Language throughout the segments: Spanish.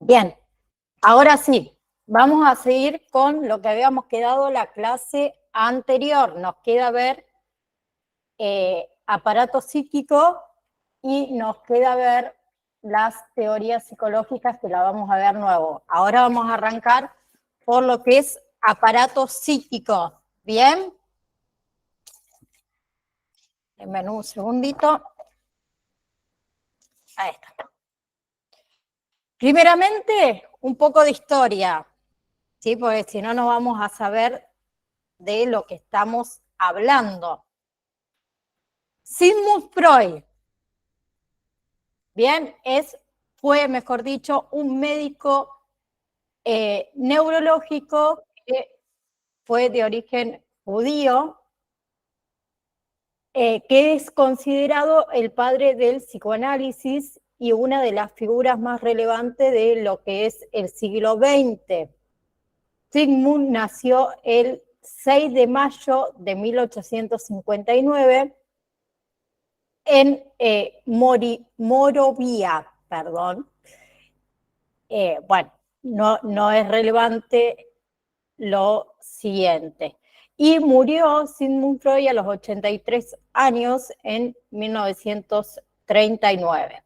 Bien, ahora sí, vamos a seguir con lo que habíamos quedado la clase anterior. Nos queda ver aparato psíquico y nos queda ver las teorías psicológicas que la vamos a ver nuevo. Ahora vamos a arrancar por lo que es aparato psíquico. ¿Bien? Denme un segundito. Ahí está. Primeramente, un poco de historia, ¿sí? Porque si no, no vamos a saber de lo que estamos hablando. Sigmund Freud, bien, fue, mejor dicho, un médico neurológico que fue de origen judío, que es considerado el padre del psicoanálisis y una de las figuras más relevantes de lo que es el siglo XX. Sigmund nació el 6 de mayo de 1859 en Morovia, perdón. Bueno, no es relevante lo siguiente. Y murió Sigmund Freud a los 83 años en 1939.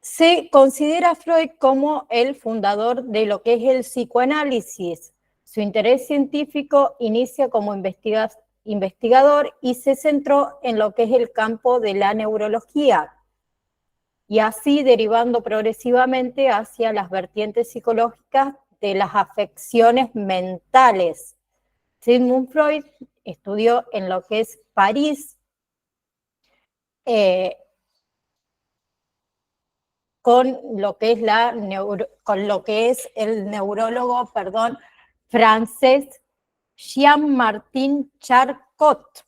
Se considera a Freud como el fundador de lo que es el psicoanálisis. Su interés científico inicia como investigador y se centró en lo que es el campo de la neurología, y así derivando progresivamente hacia las vertientes psicológicas de las afecciones mentales. Sigmund Freud estudió en lo que es París, con lo que es el neurólogo, francés Jean-Martin Charcot,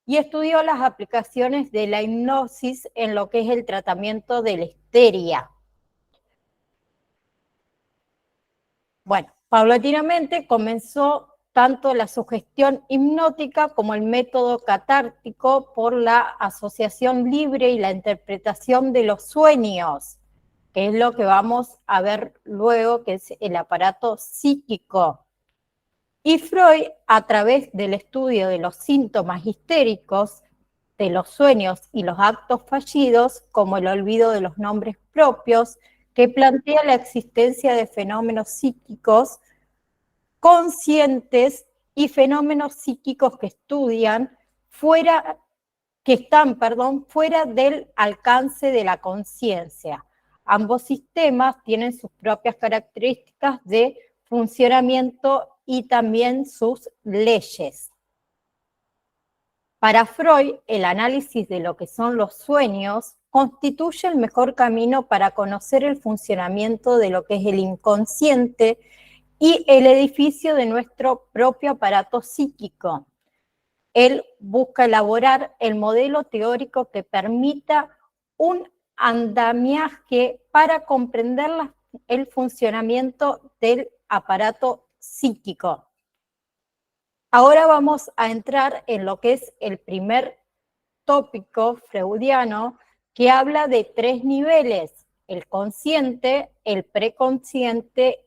y estudió las aplicaciones de la hipnosis en lo que es el tratamiento de la histeria. Bueno, paulatinamente comenzó tanto la sugestión hipnótica como el método catártico por la asociación libre y la interpretación de los sueños, que es lo que vamos a ver luego, que es el aparato psíquico. Y Freud, a través del estudio de los síntomas histéricos, de los sueños y los actos fallidos, como el olvido de los nombres propios, que plantea la existencia de fenómenos psíquicos conscientes y fenómenos psíquicos que están fuera del alcance de la conciencia. Ambos sistemas tienen sus propias características de funcionamiento y también sus leyes. Para Freud, el análisis de lo que son los sueños constituye el mejor camino para conocer el funcionamiento de lo que es el inconsciente y el edificio de nuestro propio aparato psíquico. Él busca elaborar el modelo teórico que permita un andamiaje para comprender el funcionamiento del aparato psíquico. Ahora vamos a entrar en lo que es el primer tópico freudiano, que habla de 3 niveles: el consciente, el preconsciente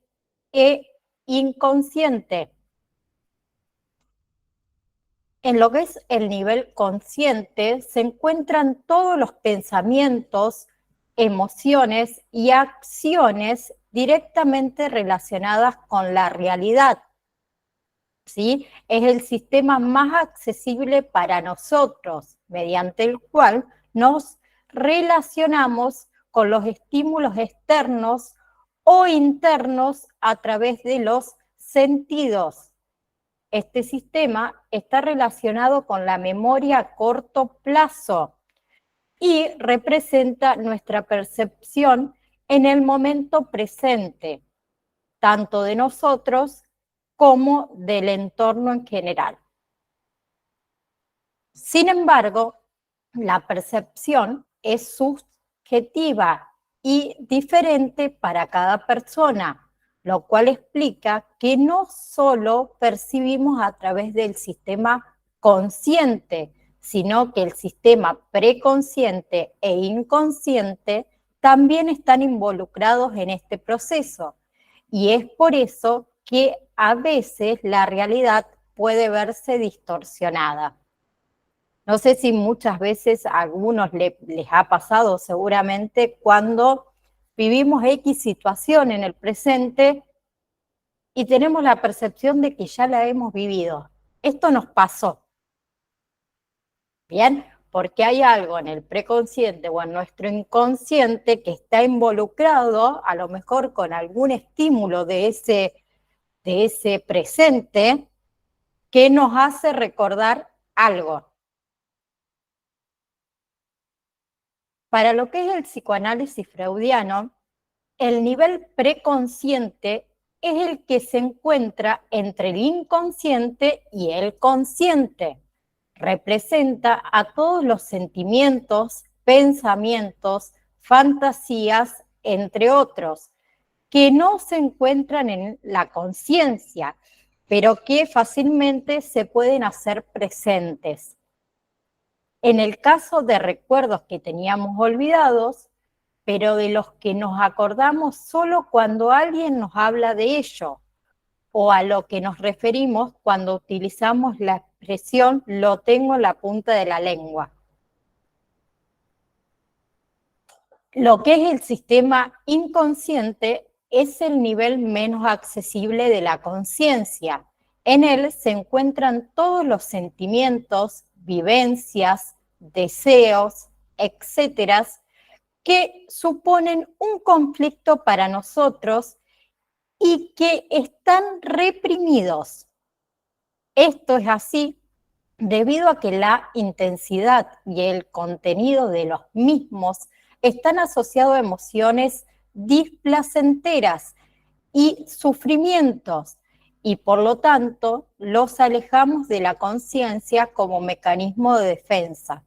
e inconsciente. En lo que es el nivel consciente se encuentran todos los pensamientos, emociones y acciones directamente relacionadas con la realidad, ¿sí? Es el sistema más accesible para nosotros, mediante el cual nos relacionamos con los estímulos externos o internos a través de los sentidos. Este sistema está relacionado con la memoria a corto plazo y representa nuestra percepción en el momento presente, tanto de nosotros como del entorno en general. Sin embargo, la percepción es subjetiva y diferente para cada persona, lo cual explica que no solo percibimos a través del sistema consciente, sino que el sistema preconsciente e inconsciente también están involucrados en este proceso. Y es por eso que a veces la realidad puede verse distorsionada. No sé si muchas veces a algunos les ha pasado seguramente cuando vivimos X situación en el presente y tenemos la percepción de que ya la hemos vivido. Esto nos pasó. ¿Bien? Porque hay algo en el preconsciente o en nuestro inconsciente que está involucrado a lo mejor con algún estímulo de ese presente que nos hace recordar algo. Para lo que es el psicoanálisis freudiano, el nivel preconsciente es el que se encuentra entre el inconsciente y el consciente. Representa a todos los sentimientos, pensamientos, fantasías, entre otros, que no se encuentran en la conciencia, pero que fácilmente se pueden hacer presentes. En el caso de recuerdos que teníamos olvidados, pero de los que nos acordamos solo cuando alguien nos habla de ello, o a lo que nos referimos cuando utilizamos la expresión lo tengo en la punta de la lengua. Lo que es el sistema inconsciente es el nivel menos accesible de la conciencia. En él se encuentran todos los sentimientos, vivencias, deseos, etcétera, que suponen un conflicto para nosotros y que están reprimidos. Esto es así debido a que la intensidad y el contenido de los mismos están asociados a emociones displacenteras y sufrimientos, y por lo tanto los alejamos de la conciencia como mecanismo de defensa.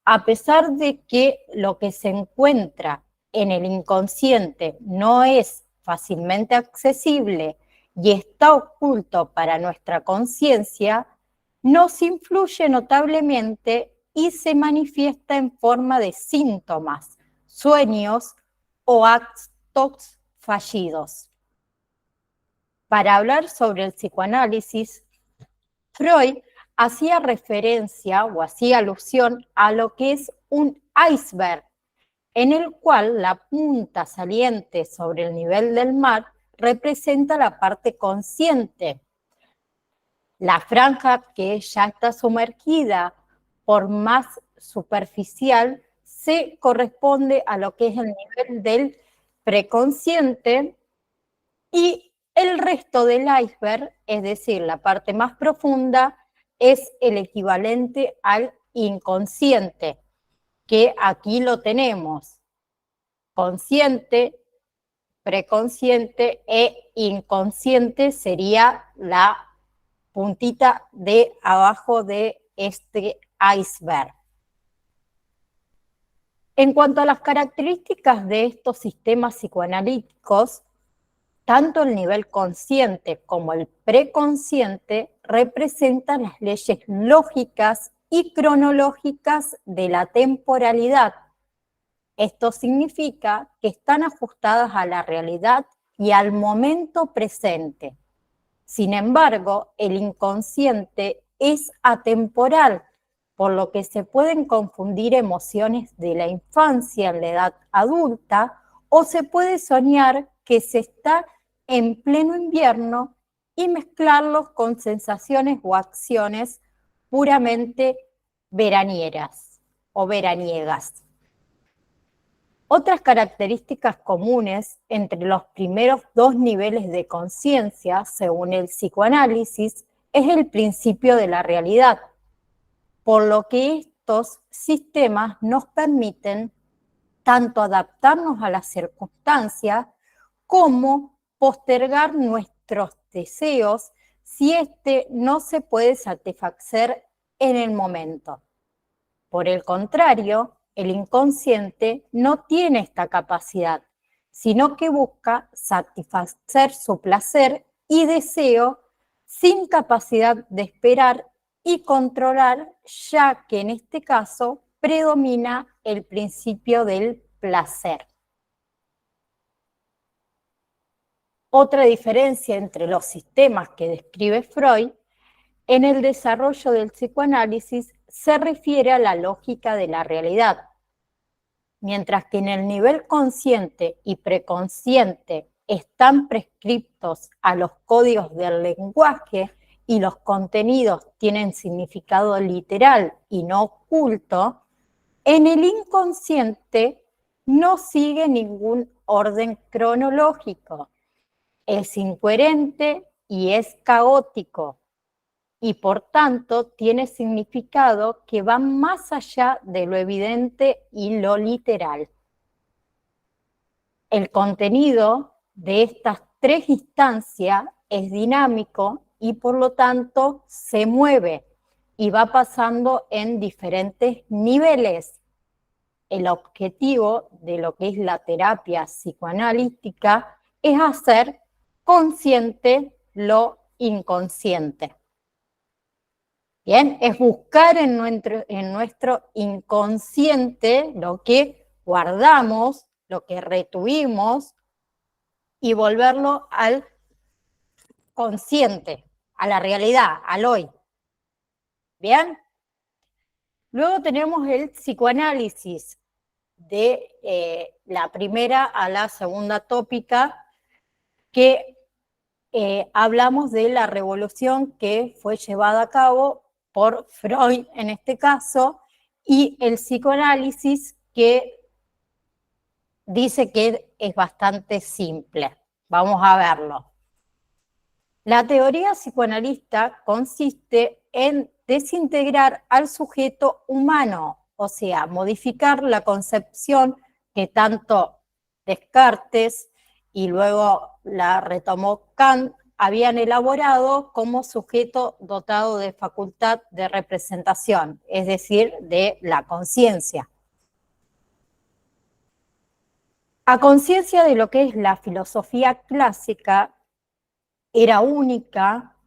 A pesar de que lo que se encuentra en el inconsciente no es fácilmente accesible y está oculto para nuestra conciencia, nos influye notablemente y se manifiesta en forma de síntomas, sueños o actos fallidos. Para hablar sobre el psicoanálisis, Freud hacía referencia o hacía alusión a lo que es un iceberg, en el cual la punta saliente sobre el nivel del mar representa la parte consciente. La franja que ya está sumergida, por más superficial, se corresponde a lo que es el nivel del preconsciente, y el resto del iceberg, es decir, la parte más profunda, es el equivalente al inconsciente, que aquí lo tenemos: consciente, preconsciente e inconsciente sería la puntita de abajo de este iceberg. En cuanto a las características de estos sistemas psicoanalíticos, tanto el nivel consciente como el preconsciente representan las leyes lógicas y cronológicas de la temporalidad. Esto significa que están ajustadas a la realidad y al momento presente. Sin embargo, el inconsciente es atemporal, por lo que se pueden confundir emociones de la infancia en la edad adulta, o se puede soñar que se está en pleno invierno y mezclarlos con sensaciones o acciones puramente veranieras o veraniegas. Otras características comunes entre los primeros dos niveles de conciencia, según el psicoanálisis, es el principio de la realidad, por lo que estos sistemas nos permiten tanto adaptarnos a las circunstancias como postergar nuestros deseos si éste no se puede satisfacer en el momento. Por el contrario, el inconsciente no tiene esta capacidad, sino que busca satisfacer su placer y deseo sin capacidad de esperar y controlar, ya que en este caso predomina el principio del placer. Otra diferencia entre los sistemas que describe Freud, en el desarrollo del psicoanálisis se refiere a la lógica de la realidad, mientras que en el nivel consciente y preconsciente están prescriptos a los códigos del lenguaje y los contenidos tienen significado literal y no oculto, en el inconsciente no sigue ningún orden cronológico, es incoherente y es caótico, y por tanto tiene significado que va más allá de lo evidente y lo literal. El contenido de estas tres instancias es dinámico y por lo tanto se mueve y va pasando en diferentes niveles. El objetivo de lo que es la terapia psicoanalítica es hacer consciente lo inconsciente. Bien, es buscar en nuestro inconsciente lo que guardamos, lo que retuvimos y volverlo al consciente, a la realidad, al hoy. Bien, luego tenemos el psicoanálisis de la primera a la segunda tópica, que hablamos de la revolución que fue llevada a cabo por Freud en este caso, y el psicoanálisis, que dice que es bastante simple. Vamos a verlo. La teoría psicoanalista consiste en desintegrar al sujeto humano, o sea, modificar la concepción que tanto Descartes y luego la retomó Kant habían elaborado como sujeto dotado de facultad de representación, es decir, de la conciencia. A conciencia de lo que es la filosofía clásica, era única,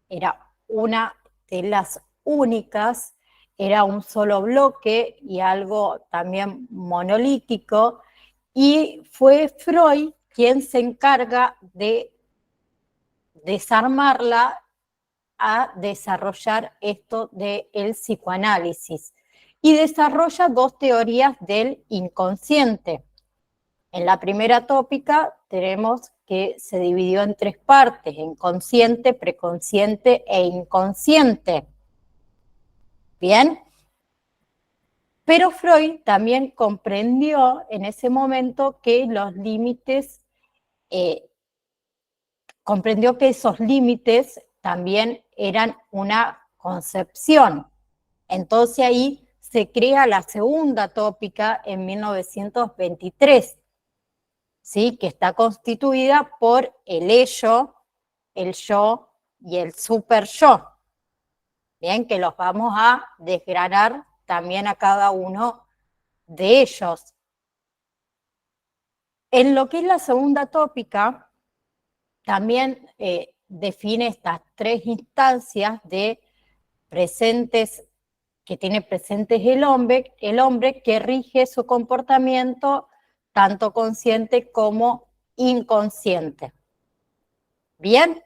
era una de las únicas, era un solo bloque y algo también monolítico, y fue Freud quien se encarga de desarmarla a desarrollar esto del psicoanálisis. Y desarrolla dos teorías del inconsciente. En la primera tópica tenemos que se dividió en tres partes: en consciente, preconsciente e inconsciente. Bien, pero Freud también comprendió en ese momento que los límites, comprendió que esos límites también eran una concepción. Entonces ahí se crea la segunda tópica en 1923, ¿sí? Que está constituida por el ello, el yo y el super yo. Bien, que los vamos a desgranar también a cada uno de ellos. En lo que es la segunda tópica, también define estas tres instancias de presentes, que tiene presentes el hombre que rige su comportamiento tanto consciente como inconsciente. Bien,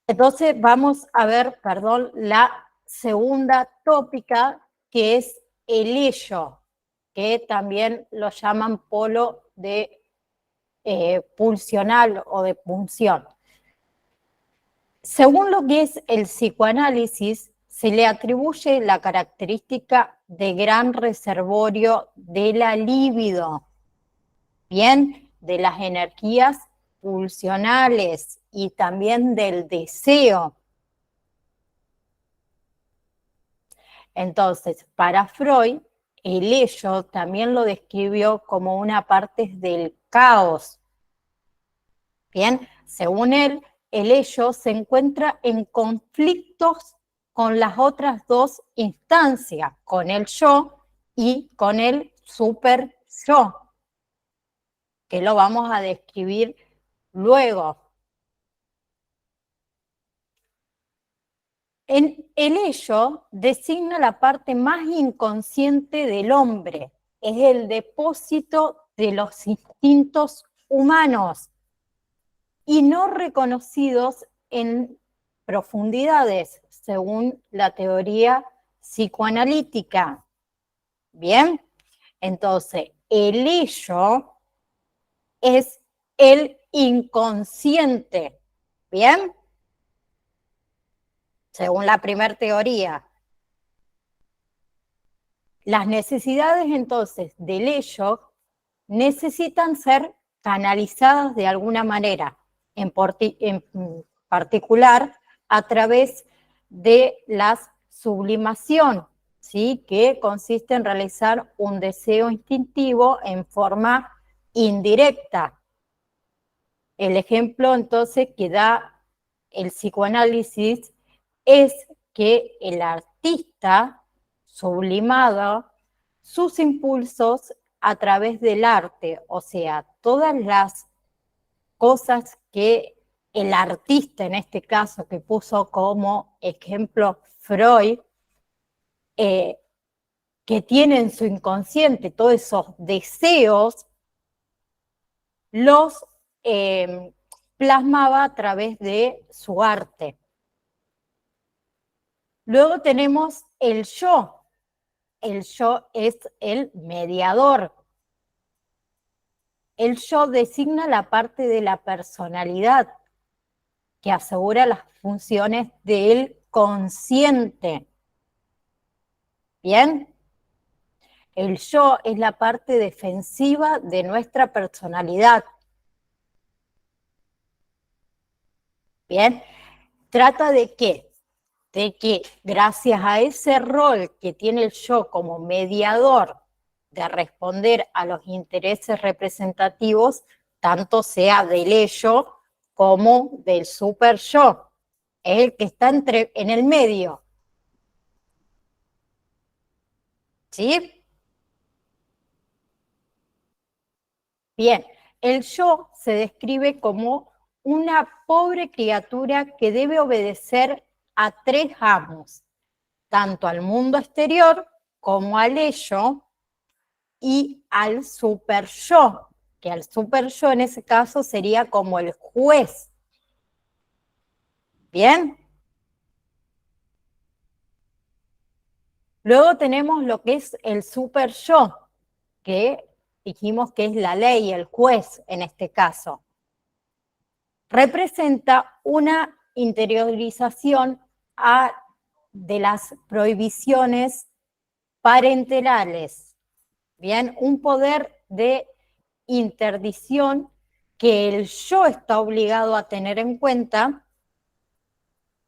entonces vamos a ver, la segunda tópica, que es el ello, que también lo llaman polo de pulsional o de punción. Según lo que es el psicoanálisis, se le atribuye la característica de gran reservorio de la libido, bien, de las energías pulsionales y también del deseo. Entonces, para Freud, el ello también lo describió como una parte del caos. Bien, según él, el ello se encuentra en conflictos con las otras dos instancias, con el yo y con el super yo, que lo vamos a describir luego. El ello designa la parte más inconsciente del hombre, es el depósito de los instintos humanos y no reconocidos en profundidades, según la teoría psicoanalítica. ¿Bien? Entonces, el ello es el inconsciente. ¿Bien? Según la primera teoría. Las necesidades entonces del ello necesitan ser canalizadas de alguna manera, en particular a través de la sublimación, ¿sí? Que consiste en realizar un deseo instintivo en forma indirecta. El ejemplo entonces que da el psicoanálisis es que el artista sublimado sus impulsos a través del arte, o sea, todas las cosas que el artista, en este caso, que puso como ejemplo Freud, que tiene en su inconsciente todos esos deseos, los plasmaba a través de su arte. Luego tenemos el yo. El yo es el mediador. El yo designa la parte de la personalidad que asegura las funciones del consciente. ¿Bien? El yo es la parte defensiva de nuestra personalidad. ¿Bien? ¿Trata de qué? De que gracias a ese rol que tiene el yo como mediador de responder a los intereses representativos, tanto sea del ello como del super yo. Es el que está en el medio. ¿Sí? Bien, el yo se describe como una pobre criatura que debe obedecer a tres amos, tanto al mundo exterior como al ello y al super yo, que al super yo en ese caso sería como el juez. ¿Bien? Luego tenemos lo que es el super yo, que dijimos que es la ley, el juez en este caso. Representa una interiorización de las prohibiciones parenterales. Bien, un poder de interdicción que el yo está obligado a tener en cuenta.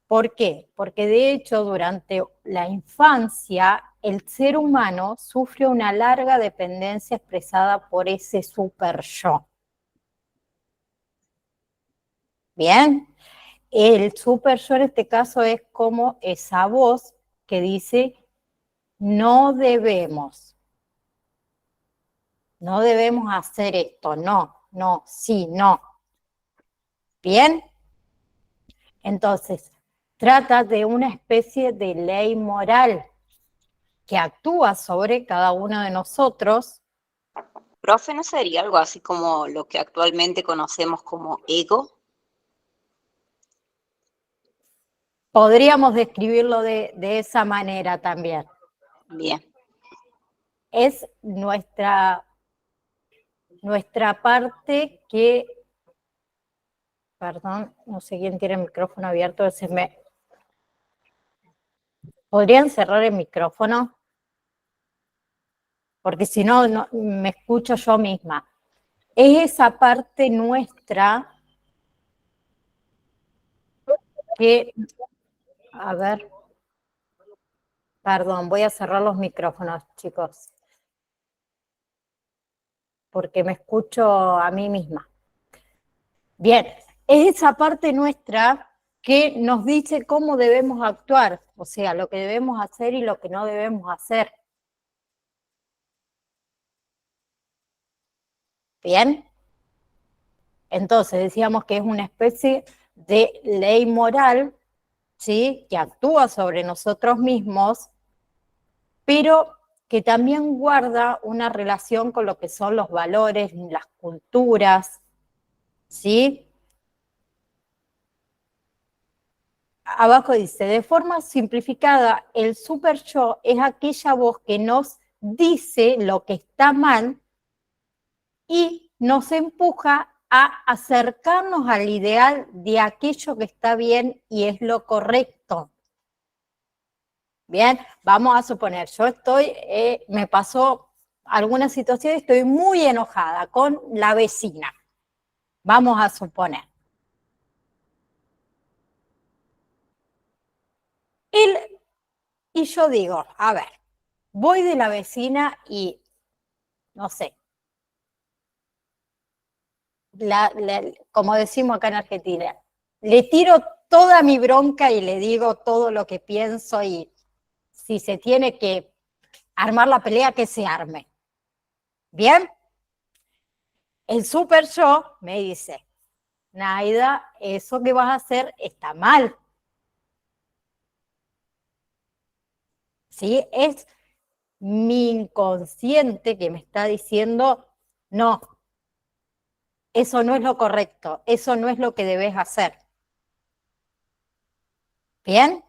¿Por qué? Porque de hecho durante la infancia el ser humano sufre una larga dependencia expresada por ese super yo. Bien, el super yo en este caso es como esa voz que dice no debemos hacer esto, no, no, sí, no. Bien, entonces trata de una especie de ley moral que actúa sobre cada uno de nosotros. Profe, ¿no sería algo así como lo que actualmente conocemos como ego? Podríamos describirlo de esa manera también. Bien. Es nuestra parte que, perdón, no sé quién tiene el micrófono abierto, ¿podrían cerrar el micrófono? Porque si no, no me escucho yo misma. Es esa parte nuestra que, a ver, perdón, voy a cerrar los micrófonos, chicos, porque me escucho a mí misma. Bien, es esa parte nuestra que nos dice cómo debemos actuar, o sea, lo que debemos hacer y lo que no debemos hacer. Bien, entonces decíamos que es una especie de ley moral, ¿sí? Que actúa sobre nosotros mismos, pero que también guarda una relación con lo que son los valores, las culturas, ¿sí? Abajo dice, de forma simplificada, el super yo es aquella voz que nos dice lo que está mal y nos empuja a acercarnos al ideal de aquello que está bien y es lo correcto. Bien, vamos a suponer, yo me pasó alguna situación y estoy muy enojada con la vecina. Vamos a suponer. Y yo digo, a ver, voy de la vecina y, no sé, como decimos acá en Argentina, le tiro toda mi bronca y le digo todo lo que pienso y si se tiene que armar la pelea, que se arme. ¿Bien? El super yo me dice, Naida, eso que vas a hacer está mal. ¿Sí? Es mi inconsciente que me está diciendo, no, eso no es lo correcto, eso no es lo que debes hacer. ¿Bien?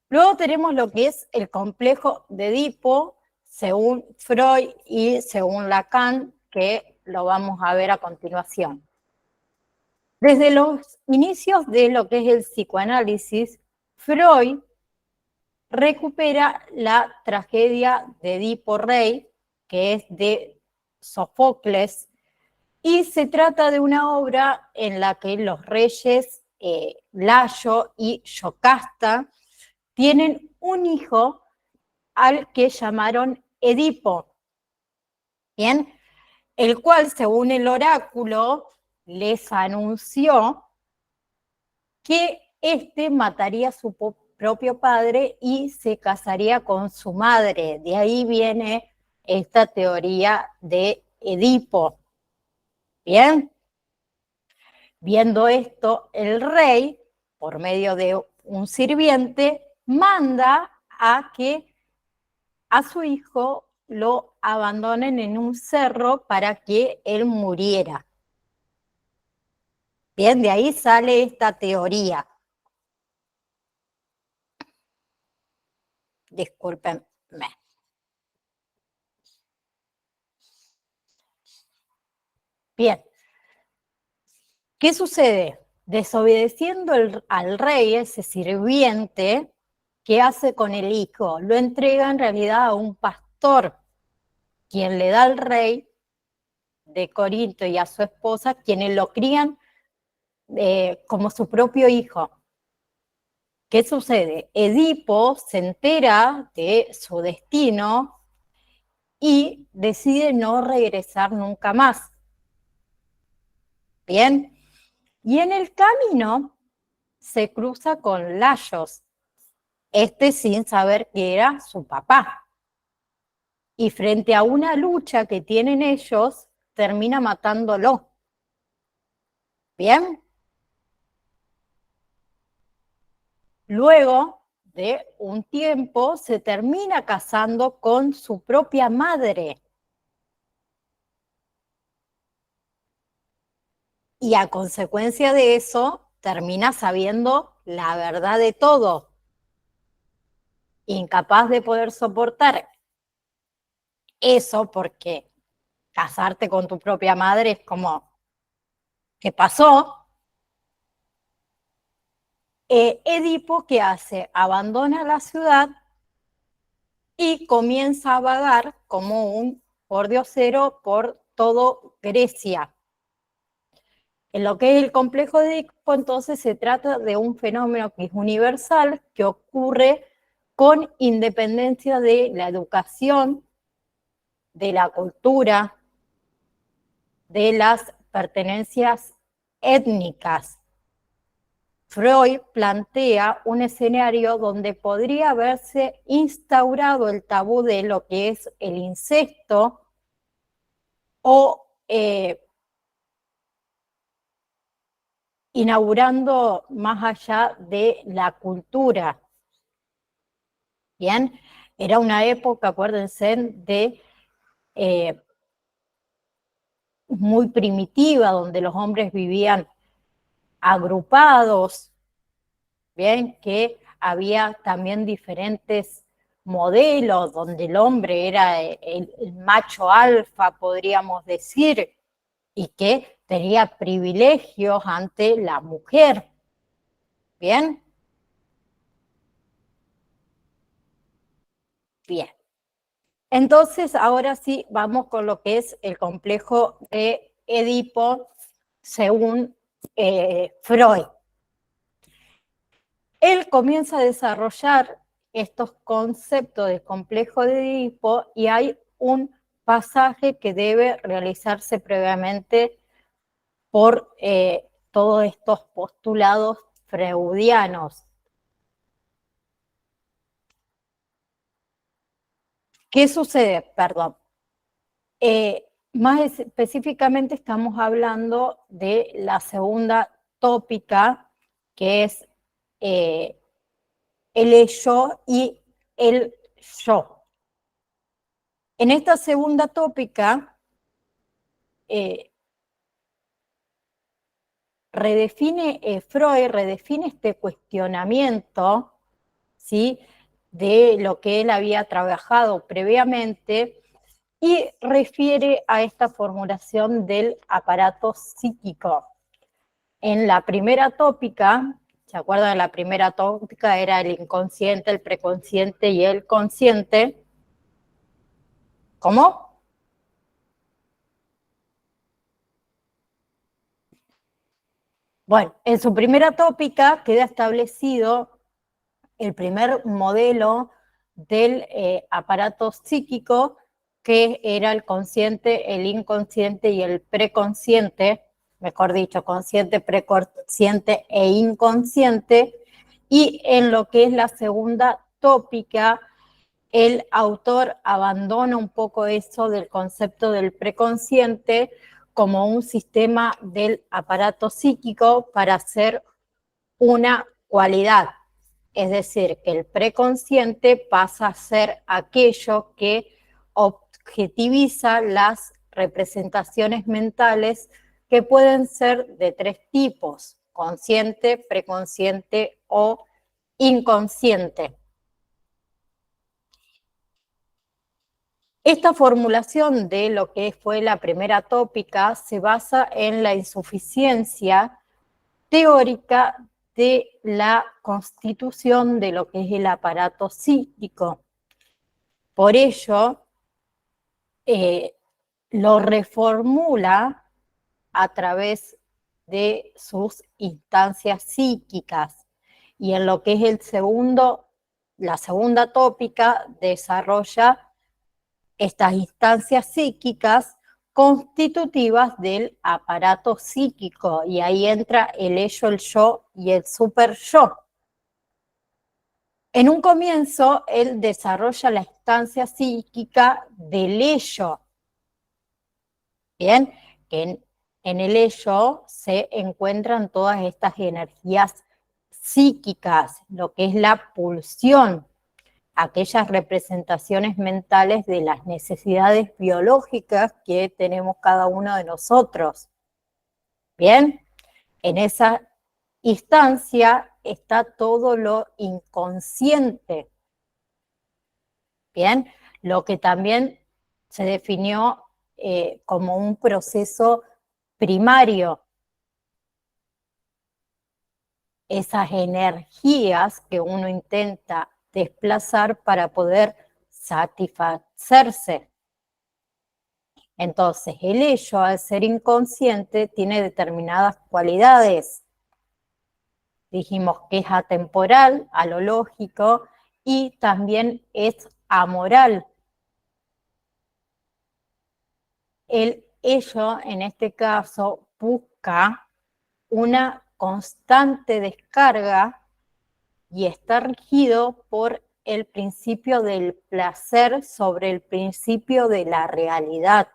Luego tenemos lo que es el complejo de Edipo, según Freud y según Lacan, que lo vamos a ver a continuación. Desde los inicios de lo que es el psicoanálisis, Freud recupera la tragedia de Edipo Rey, que es de Sófocles, y se trata de una obra en la que los reyes Layo y Yocasta tienen un hijo al que llamaron Edipo, ¿bien? El cual, según el oráculo, les anunció que éste mataría a su propio padre y se casaría con su madre. De ahí viene esta teoría de Edipo. ¿Bien? Viendo esto, el rey, por medio de un sirviente, manda a que a su hijo lo abandonen en un cerro para que él muriera. Bien, de ahí sale esta teoría. Discúlpenme. Bien, ¿qué sucede? Desobedeciendo al rey, ese sirviente, ¿qué hace con el hijo? Lo entrega en realidad a un pastor, quien le da al rey de Corinto y a su esposa, quienes lo crían como su propio hijo. ¿Qué sucede? Edipo se entera de su destino y decide no regresar nunca más. Bien, y en el camino se cruza con Layos, sin saber que era su papá. Y frente a una lucha que tienen ellos, termina matándolo. Bien, luego de un tiempo se termina casando con su propia madre. Y a consecuencia de eso, termina sabiendo la verdad de todo. Incapaz de poder soportar eso porque casarte con tu propia madre es como, ¿qué pasó? Edipo, ¿qué hace? Abandona la ciudad y comienza a vagar como un pordiosero por todo Grecia. En lo que es el complejo de Edipo, entonces se trata de un fenómeno que es universal, que ocurre con independencia de la educación, de la cultura, de las pertenencias étnicas. Freud plantea un escenario donde podría haberse instaurado el tabú de lo que es el incesto o inaugurando más allá de la cultura. Bien, era una época, acuérdense, de muy primitiva, donde los hombres vivían agrupados, bien, que había también diferentes modelos, donde el hombre era el macho alfa, podríamos decir, y que tenía privilegios ante la mujer, ¿bien? Bien. Entonces, ahora sí, vamos con lo que es el complejo de Edipo, según Freud. Él comienza a desarrollar estos conceptos del complejo de Edipo y hay un pasaje que debe realizarse previamente por todos estos postulados freudianos. ¿Qué sucede? Perdón. Más específicamente estamos hablando de la segunda tópica, que es el ello y el yo. En esta segunda tópica, Freud redefine este cuestionamiento, ¿sí?, de lo que él había trabajado previamente y refiere a esta formulación del aparato psíquico. En la primera tópica, ¿se acuerdan? La primera tópica era el inconsciente, el preconsciente y el consciente. ¿Cómo? Bueno, en su primera tópica queda establecido el primer modelo del aparato psíquico, que era el consciente, el inconsciente y el preconsciente, mejor dicho, consciente, preconsciente e inconsciente. Y en lo que es la segunda tópica, el autor abandona un poco eso del concepto del preconsciente como un sistema del aparato psíquico para hacer una cualidad. Es decir, que el preconsciente pasa a ser aquello que objetiviza las representaciones mentales, que pueden ser de tres tipos: consciente, preconsciente o inconsciente. Esta formulación de lo que fue la primera tópica se basa en la insuficiencia teórica de la constitución de lo que es el aparato psíquico. Por ello, lo reformula a través de sus instancias psíquicas. Y en lo que es la segunda tópica, desarrolla estas instancias psíquicas constitutivas del aparato psíquico, y ahí entra el ello, el yo y el super yo. En un comienzo, él desarrolla la instancia psíquica del ello, bien, que en el ello se encuentran todas estas energías psíquicas, lo que es la pulsión, aquellas representaciones mentales de las necesidades biológicas que tenemos cada uno de nosotros. Bien, en esa instancia está todo lo inconsciente. Bien, lo que también se definió como un proceso primario. Esas energías que uno intenta desplazar para poder satisfacerse. Entonces, el ello, al ser inconsciente, tiene determinadas cualidades. Dijimos que es atemporal, a lo lógico, y también es amoral. El ello, en este caso, busca una constante descarga y está regido por el principio del placer sobre el principio de la realidad.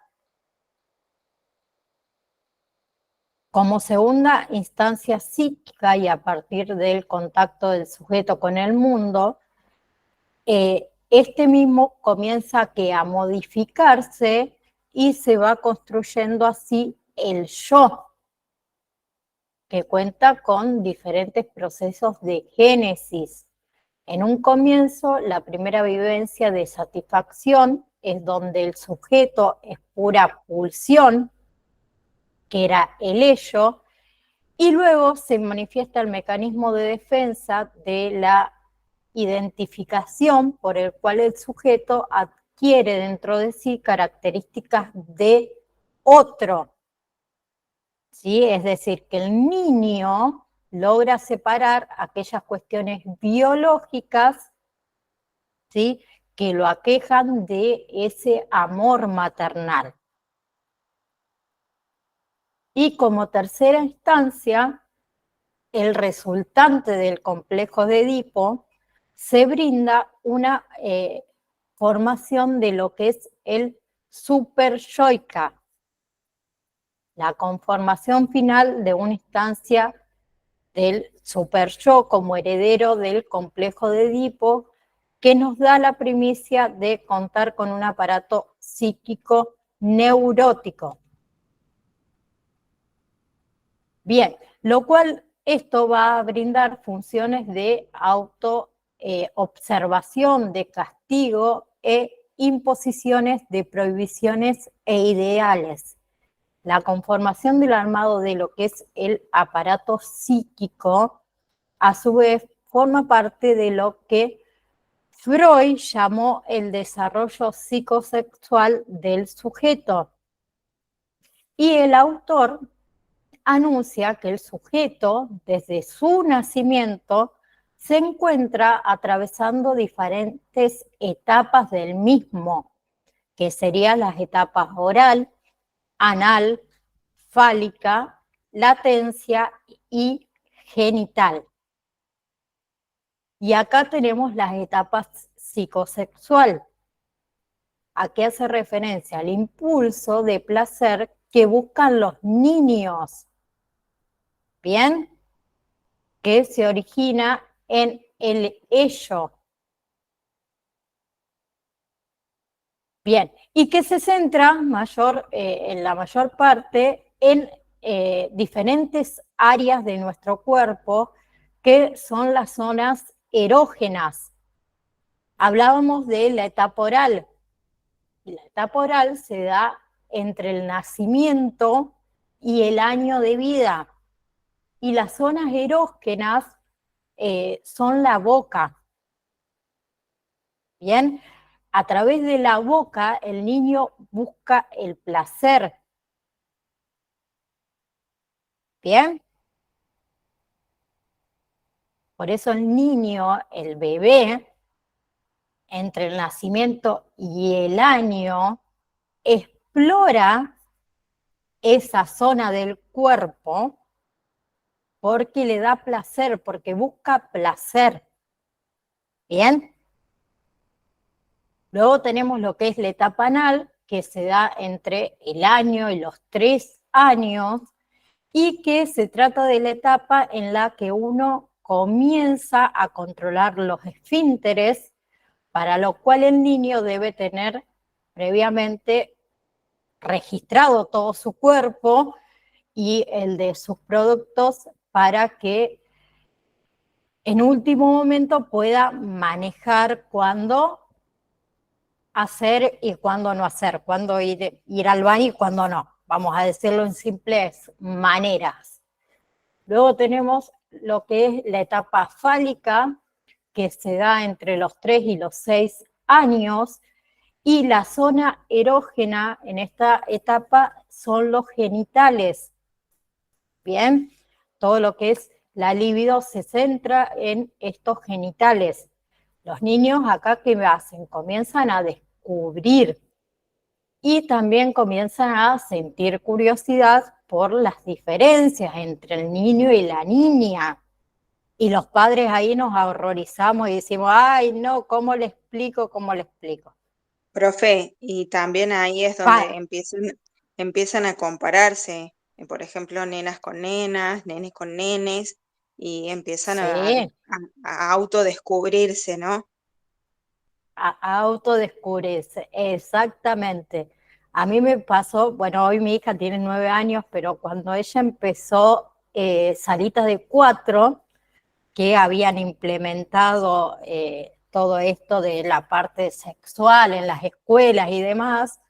Como segunda instancia psíquica y a partir del contacto del sujeto con el mundo, este mismo comienza a modificarse y se va construyendo así el yo, que cuenta con diferentes procesos de génesis. En un comienzo, la primera vivencia de satisfacción es donde el sujeto es pura pulsión, que era el ello, y luego se manifiesta el mecanismo de defensa de la identificación por el cual el sujeto adquiere dentro de sí características de otro, ¿sí? Es decir, que el niño logra separar aquellas cuestiones biológicas, ¿sí?, que lo aquejan de ese amor maternal. Y como tercera instancia, el resultante del complejo de Edipo se brinda una formación de lo que es el superyoica, la conformación final de una instancia del superyo como heredero del complejo de Edipo, que nos da la primicia de contar con un aparato psíquico neurótico. Bien, lo cual esto va a brindar funciones de autoobservación, de castigo e imposiciones de prohibiciones e ideales. La conformación del armado de lo que es el aparato psíquico, a su vez, forma parte de lo que Freud llamó el desarrollo psicosexual del sujeto. Y el autor anuncia que el sujeto, desde su nacimiento, se encuentra atravesando diferentes etapas del mismo, que serían las etapas oral, anal, fálica, latencia y genital. Y acá tenemos las etapas psicosexual. ¿A qué hace referencia? Al impulso de placer que buscan los niños. ¿Bien? Que se origina en el ello. Bien, y que se centra en la mayor parte en diferentes áreas de nuestro cuerpo, que son las zonas erógenas. Hablábamos de la etapa oral. Y la etapa oral se da entre el nacimiento y el año de vida. Y las zonas erógenas son la boca. Bien, a través de la boca el niño busca el placer. Bien, por eso el niño, el bebé, entre el nacimiento y el año, explora esa zona del cuerpo porque le da placer, porque busca placer. Bien. Luego tenemos lo que es la etapa anal, que se da entre el año y los 3 años, y que se trata de la etapa en la que uno comienza a controlar los esfínteres, para lo cual el niño debe tener previamente registrado todo su cuerpo y el de sus productos para que en último momento pueda manejar cuándo hacer y cuándo no hacer, cuándo ir al baño y cuándo no. Vamos a decirlo en simples maneras. Luego tenemos lo que es la etapa fálica, que se da entre los 3 y los 6 años, y la zona erógena en esta etapa son los genitales. Bien, todo lo que es la libido se centra en estos genitales. Los niños acá, ¿qué hacen? Comienzan a descubrir y también comienzan a sentir curiosidad por las diferencias entre el niño y la niña. Y los padres ahí nos horrorizamos y decimos, ay, no, ¿cómo le explico? ¿Cómo le explico? Profe, y también ahí es donde empiezan a compararse, por ejemplo, nenas con nenas, nenes con nenes, y empiezan Sí, a autodescubrirse, ¿no? autodescubrirse, exactamente. A mí me pasó, bueno, hoy mi hija tiene 9 años, pero cuando ella empezó Salitas de 4, que habían implementado todo esto de la parte sexual en las escuelas y demás,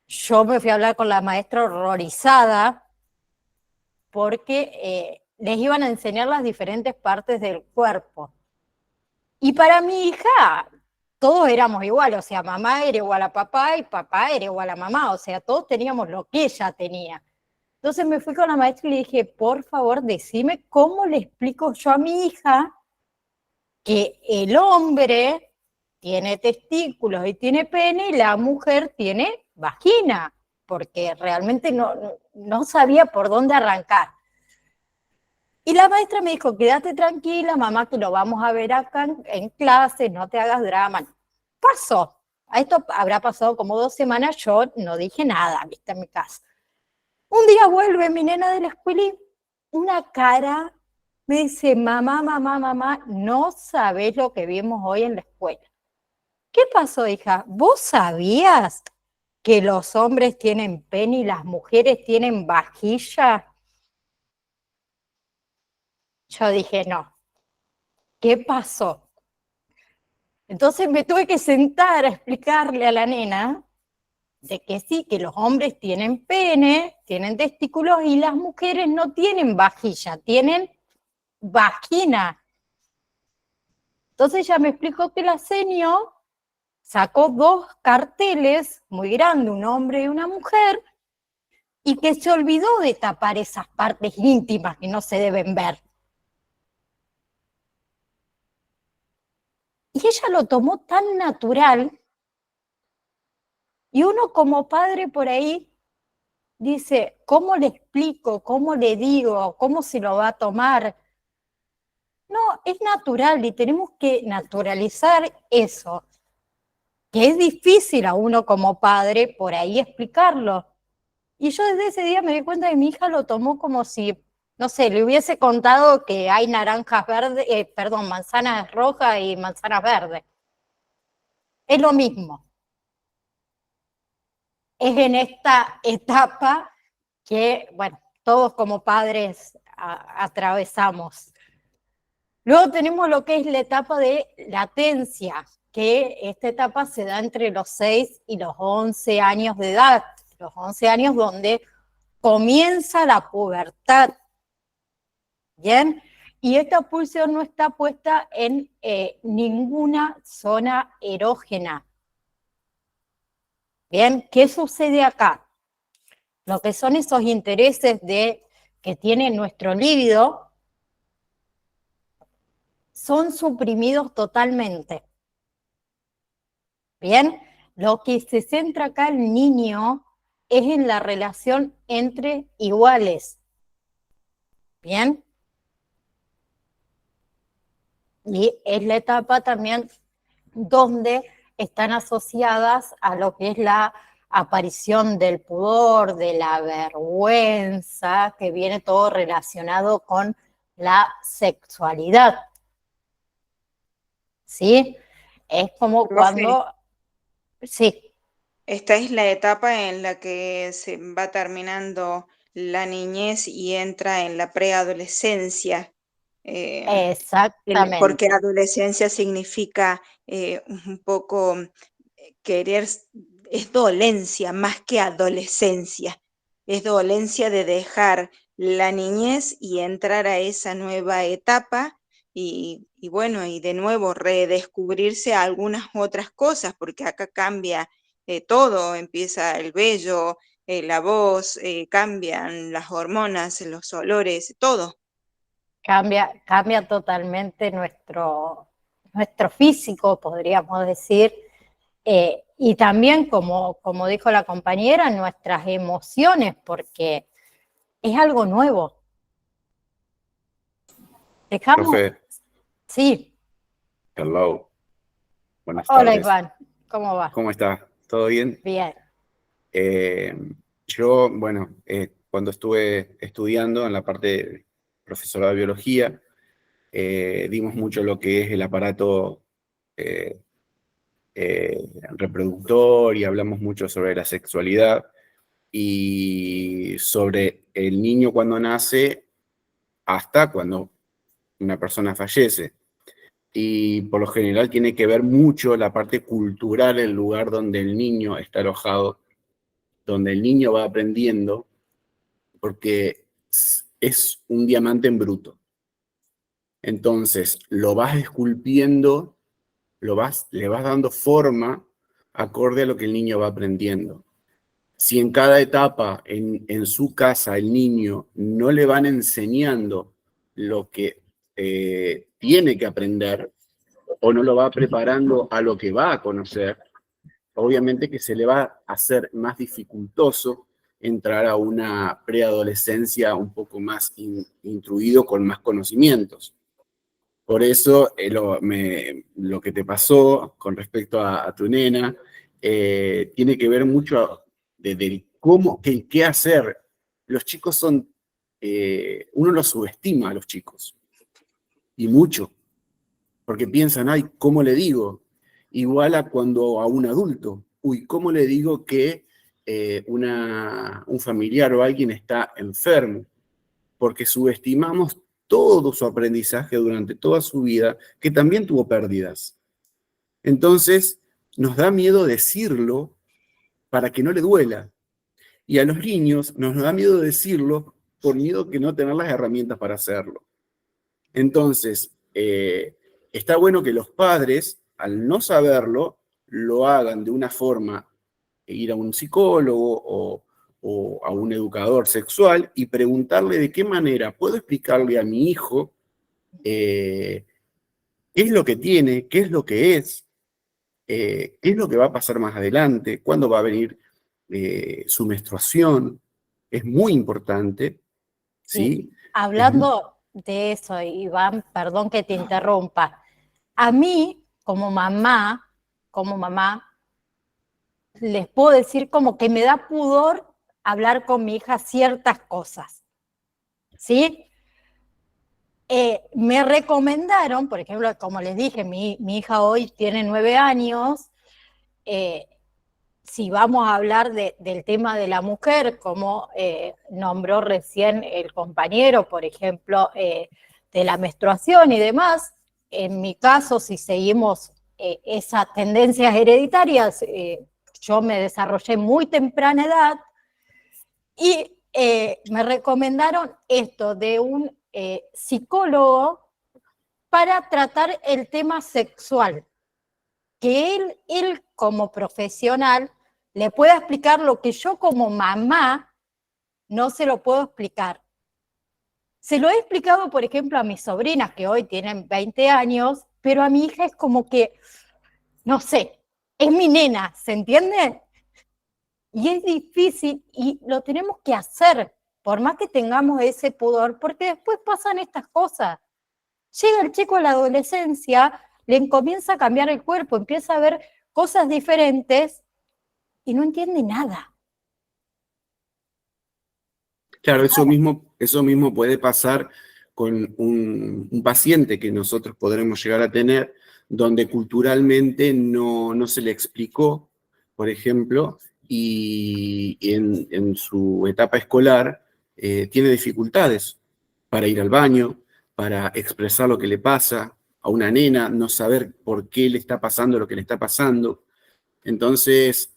yo me fui a hablar con la maestra horrorizada porque les iban a enseñar las diferentes partes del cuerpo. Y para mi hija, todos éramos iguales, o sea, mamá era igual a papá y papá era igual a mamá, o sea, todos teníamos lo que ella tenía. Entonces me fui con la maestra y le dije, por favor, decime cómo le explico yo a mi hija que el hombre tiene testículos y tiene pene y la mujer tiene vagina, porque realmente no sabía por dónde arrancar. Y la maestra me dijo, quédate tranquila, mamá, que lo vamos a ver acá en clase, no te hagas drama. Pasó. A esto habrá pasado como 2 semanas, yo no dije nada, viste, en mi casa. Un día vuelve mi nena de la escuela y una cara me dice, mamá, mamá, mamá, no sabés lo que vimos hoy en la escuela. ¿Qué pasó, hija? ¿Vos sabías que los hombres tienen pene y las mujeres tienen vajilla? Yo dije, no. ¿Qué pasó? Entonces me tuve que sentar a explicarle a la nena de que sí, que los hombres tienen pene, tienen testículos y las mujeres no tienen vajilla, tienen vagina. Entonces ella me explicó que la seño sacó 2 carteles muy grandes, un hombre y una mujer, y que se olvidó de tapar esas partes íntimas que no se deben ver. Y ella lo tomó tan natural, y uno como padre por ahí dice, ¿cómo le explico? ¿Cómo le digo? ¿Cómo se lo va a tomar? No, es natural y tenemos que naturalizar eso, que es difícil a uno como padre por ahí explicarlo. Y yo desde ese día me di cuenta que mi hija lo tomó como si, no sé, le hubiese contado que hay naranjas verdes, perdón, manzanas rojas y manzanas verdes. Es lo mismo. Es en esta etapa que, bueno, todos como padres atravesamos. Luego tenemos lo que es la etapa de latencia, que esta etapa se da entre los 6 y los 11 años de edad, los 11 años donde comienza la pubertad. ¿Bien? Y esta pulsión no está puesta en ninguna zona erógena. ¿Bien? ¿Qué sucede acá? Lo que son esos intereses que tiene nuestro líbido son suprimidos totalmente. ¿Bien? Lo que se centra acá el niño es en la relación entre iguales. ¿Bien? Y es la etapa también donde están asociadas a lo que es la aparición del pudor, de la vergüenza, que viene todo relacionado con la sexualidad. ¿Sí? Es como Profe, cuando... Sí, esta es la etapa en la que se va terminando la niñez y entra en la preadolescencia, porque exactamente. adolescencia significa un poco querer, es dolencia más que adolescencia, es dolencia de dejar la niñez y entrar a esa nueva etapa y bueno, y de nuevo redescubrirse algunas otras cosas, porque acá cambia todo, empieza el vello, la voz, cambian las hormonas, los olores, todo. Cambia totalmente nuestro físico, podríamos decir, y también, como dijo la compañera, nuestras emociones, porque es algo nuevo. Dejamos, Profe, sí. hello, buenas Hola tardes. Iván, ¿cómo va? ¿Cómo está? ¿Todo bien? Bien. Eh, yo, bueno, cuando estuve estudiando en la parte de profesorado de biología, dimos mucho lo que es el aparato reproductor y hablamos mucho sobre la sexualidad y sobre el niño cuando nace hasta cuando una persona fallece. Y por lo general tiene que ver mucho la parte cultural, el lugar donde el niño está alojado, donde el niño va aprendiendo, porque es un diamante en bruto. Entonces, lo vas esculpiendo, le vas dando forma acorde a lo que el niño va aprendiendo. Si en cada etapa en su casa el niño no le van enseñando lo que tiene que aprender o no lo va preparando a lo que va a conocer, obviamente que se le va a hacer más dificultoso entrar a una preadolescencia un poco más instruido, con más conocimientos. Por eso lo que te pasó con respecto a tu nena tiene que ver mucho de cómo, qué hacer. Los chicos son, uno los subestima a los chicos, y mucho, porque piensan, ay, ¿cómo le digo? Igual a cuando a un adulto, uy, ¿cómo le digo que un familiar o alguien está enfermo? Porque subestimamos todo su aprendizaje durante toda su vida, que también tuvo pérdidas. Entonces, nos da miedo decirlo para que no le duela. Y a los niños nos da miedo decirlo por miedo que no tener las herramientas para hacerlo. Entonces, está bueno que los padres, al no saberlo, lo hagan de una forma, ir a un psicólogo o a un educador sexual y preguntarle de qué manera puedo explicarle a mi hijo qué es lo que tiene, qué es lo que es, qué es lo que va a pasar más adelante, cuándo va a venir su menstruación. Es muy importante, ¿sí? Hablando de eso, Iván, perdón que te interrumpa. A mí, como mamá, les puedo decir como que me da pudor hablar con mi hija ciertas cosas, ¿sí? Me recomendaron, por ejemplo, como les dije, mi hija hoy tiene 9 años, si vamos a hablar del tema de la mujer, como nombró recién el compañero, por ejemplo, de la menstruación y demás, en mi caso, si seguimos esas tendencias hereditarias, yo me desarrollé muy temprana edad y me recomendaron esto de un psicólogo para tratar el tema sexual, que él como profesional le pueda explicar lo que yo como mamá no se lo puedo explicar. Se lo he explicado, por ejemplo, a mis sobrinas que hoy tienen 20 años, pero a mi hija es como que, no sé, es mi nena, ¿se entiende? Y es difícil y lo tenemos que hacer, por más que tengamos ese pudor, porque después pasan estas cosas. Llega el chico a la adolescencia, le comienza a cambiar el cuerpo, empieza a ver cosas diferentes y no entiende nada. Claro, eso mismo puede pasar con un paciente que nosotros podremos llegar a tener, donde culturalmente no se le explicó, por ejemplo, y en su etapa escolar tiene dificultades para ir al baño, para expresar lo que le pasa a una nena, no saber por qué le está pasando lo que le está pasando. Entonces,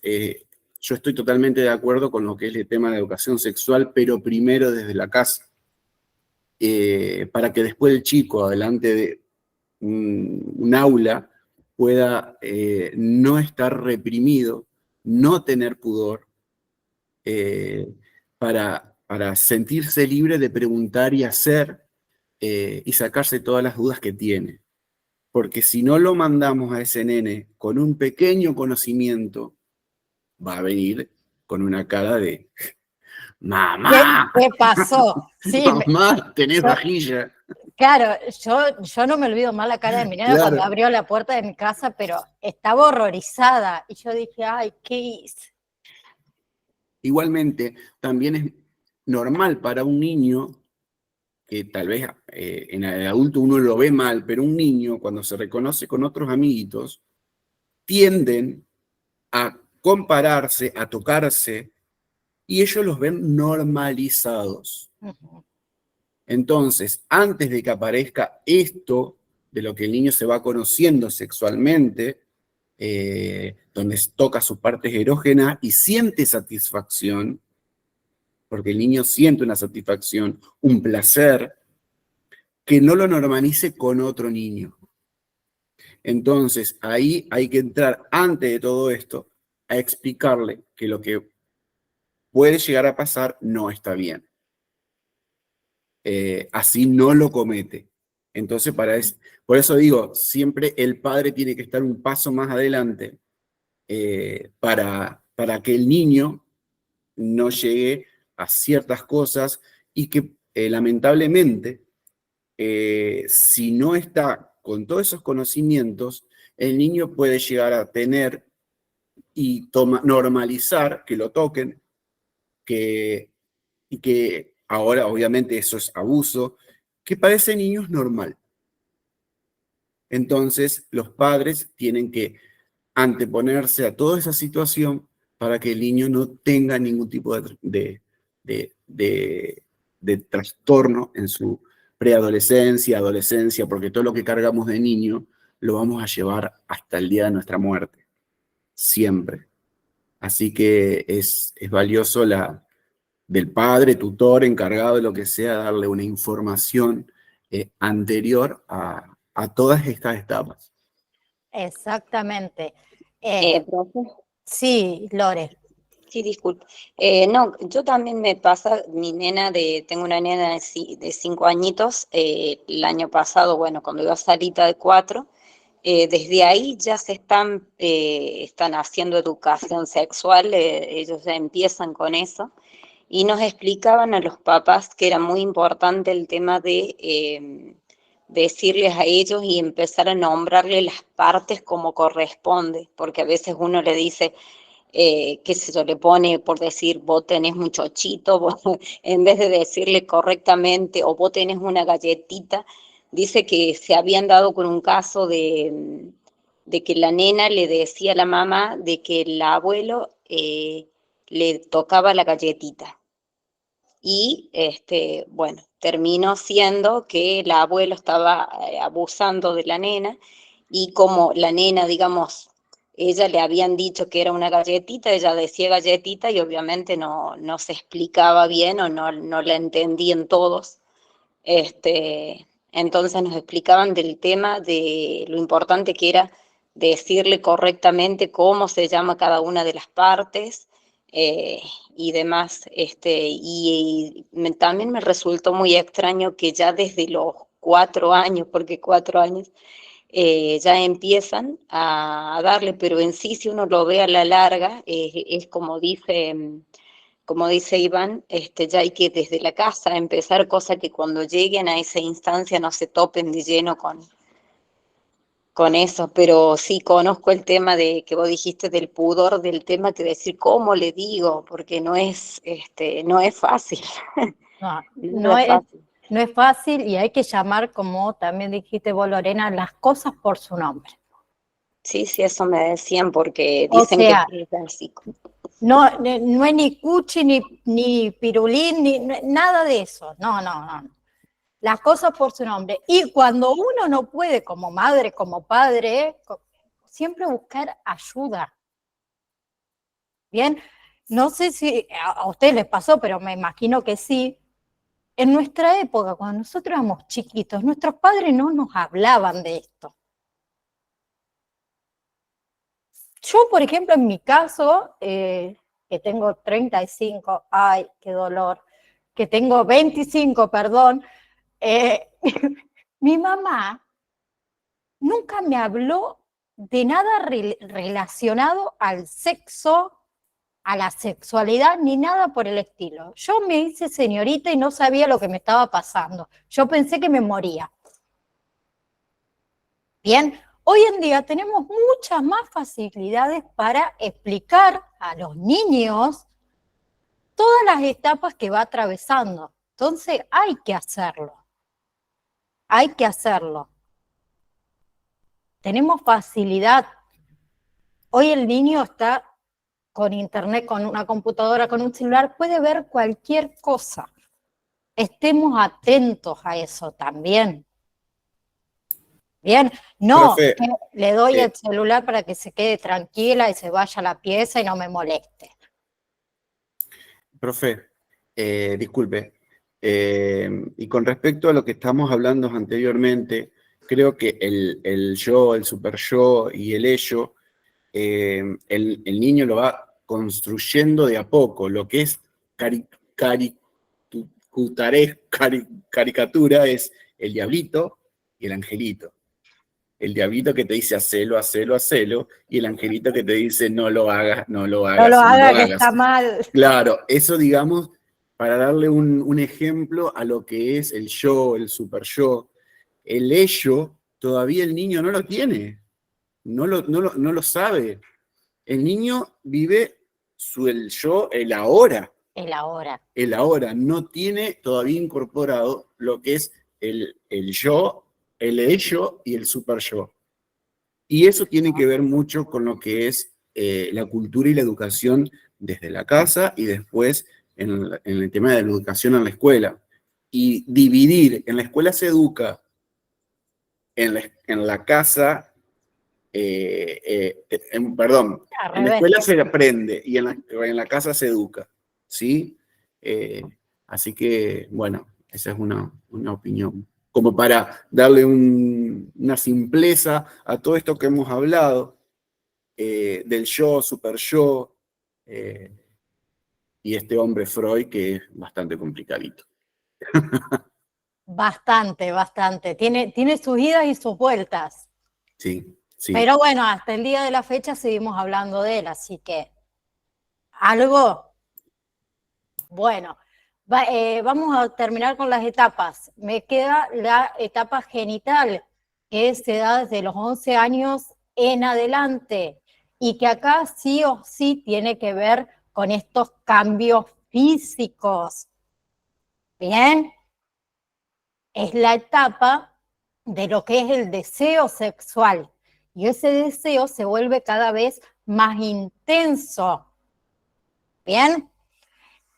yo estoy totalmente de acuerdo con lo que es el tema de educación sexual, pero primero desde la casa, para que después el chico, adelante de un aula, pueda no estar reprimido, no tener pudor, para sentirse libre de preguntar y hacer y sacarse todas las dudas que tiene. Porque si no lo mandamos a ese nene con un pequeño conocimiento, va a venir con una cara de ¡mamá! ¿Qué pasó? Sí, ¡Mamá, tenés vajilla! claro, yo no me olvido más la cara de mi nena Claro. cuando abrió la puerta de mi casa, pero estaba horrorizada. Y yo dije, ay, ¿qué hice? Igualmente, también es normal para un niño, que tal vez en el adulto uno lo ve mal, pero un niño cuando se reconoce con otros amiguitos, tienden a compararse, a tocarse, y ellos los ven normalizados. Ujú. Entonces, antes de que aparezca esto de lo que el niño se va conociendo sexualmente, donde toca sus partes erógenas y siente satisfacción, porque el niño siente una satisfacción, un placer, que no lo normalice con otro niño. Entonces, ahí hay que entrar antes de todo esto a explicarle que lo que puede llegar a pasar no está bien. Así no lo comete. Entonces, por eso digo, siempre el padre tiene que estar un paso más adelante para que el niño no llegue a ciertas cosas y que lamentablemente, si no está con todos esos conocimientos, el niño puede llegar a tener y normalizar que lo toquen, y que ahora obviamente eso es abuso, que para ese niño es normal. Entonces los padres tienen que anteponerse a toda esa situación para que el niño no tenga ningún tipo de trastorno en su preadolescencia, adolescencia, porque todo lo que cargamos de niño lo vamos a llevar hasta el día de nuestra muerte, siempre. Así que es valioso del padre, tutor, encargado de lo que sea, darle una información anterior a todas estas etapas. Exactamente. Profe. Sí, Lore. Sí, disculpe. No, yo también me pasa, tengo una nena de 5 añitos, el año pasado, bueno, cuando iba a salita de 4, desde ahí ya están haciendo educación sexual, ellos ya empiezan con eso, y nos explicaban a los papás que era muy importante el tema de decirles a ellos y empezar a nombrarle las partes como corresponde, porque a veces uno le dice, qué sé yo, le pone por decir, vos tenés un chochito, en vez de decirle correctamente, o vos tenés una galletita. Dice que se habían dado con un caso de que la nena le decía a la mamá de que el abuelo le tocaba la galletita. Y bueno, terminó siendo que el abuelo estaba abusando de la nena, y como la nena, digamos, ella le habían dicho que era una galletita, ella decía galletita y obviamente no se explicaba bien o no la entendían todos. Entonces nos explicaban del tema de lo importante que era decirle correctamente cómo se llama cada una de las partes, eh, y demás. También me resultó muy extraño que ya desde los 4 años, porque 4 años, ya empiezan a darle, pero en sí, si uno lo ve a la larga, es como dice Iván, ya hay que desde la casa empezar, cosa que cuando lleguen a esa instancia no se topen de lleno con eso. Pero sí conozco el tema de que vos dijiste del pudor, del tema que decir cómo le digo, porque no es fácil. No, No no es es, fácil. no es fácil y hay que llamar, como también dijiste vos, Lorena, las cosas por su nombre. Sí, sí, eso me decían, porque O dicen que sea, es básico. no es ni cuchi, ni pirulín, ni nada de eso. No. Las cosas por su nombre. Y cuando uno no puede, como madre, como padre, siempre buscar ayuda. Bien, no sé si a ustedes les pasó, pero me imagino que sí. En nuestra época, cuando nosotros éramos chiquitos, nuestros padres no nos hablaban de esto. Yo, por ejemplo, en mi caso, que tengo 35, ay, qué dolor, que tengo 25, perdón, mi mamá nunca me habló de nada relacionado al sexo, a la sexualidad, ni nada por el estilo. Yo me hice señorita y no sabía lo que me estaba pasando. Yo pensé que me moría. Bien, hoy en día tenemos muchas más facilidades para explicar a los niños todas las etapas que va atravesando. Entonces hay que hacerlo. Hay que hacerlo. Tenemos facilidad. Hoy el niño está con internet, con una computadora, con un celular, puede ver cualquier cosa. Estemos atentos a eso también. Bien, no Profe, que le doy eh, el celular para que se quede tranquila y se vaya a la pieza y no me moleste. profe, disculpe. Y con respecto a lo que estamos hablando anteriormente, creo que el yo, el super yo y el ello, el niño lo va construyendo de a poco. Lo que es caricatura es el diablito y el angelito. El diablito que te dice hacelo, hacelo, hacelo, y el angelito que te dice no lo hagas, no lo No lo hagas, no lo haga que hagas. está mal. Claro, eso digamos, para darle un ejemplo a lo que es el yo, el super yo, el ello, todavía el niño no lo tiene, no lo sabe. El niño vive el yo, el ahora, no tiene todavía incorporado lo que es el yo, el ello y el super yo. Y eso tiene que ver mucho con lo que es la cultura y la educación desde la casa y después en el tema de la educación en la escuela. Y dividir, en la escuela se educa, en la casa, perdón, Al en la revés. escuela se aprende y en la casa se educa, ¿sí? Eh, Así que, bueno, esa es una opinión. Como para darle una simpleza a todo esto que hemos hablado, del yo, super yo, eh, y este hombre Freud que es bastante complicadito. Bastante, bastante. Tiene sus idas y sus vueltas. Sí, sí. Pero bueno, hasta el día de la fecha seguimos hablando de él, así que algo bueno. Vamos a terminar con las etapas. Me queda la etapa genital, que se da desde los 11 años en adelante y que acá sí o sí tiene que ver con estos cambios físicos. ¿Bien? Es la etapa de lo que es el deseo sexual. Y ese deseo se vuelve cada vez más intenso. ¿Bien?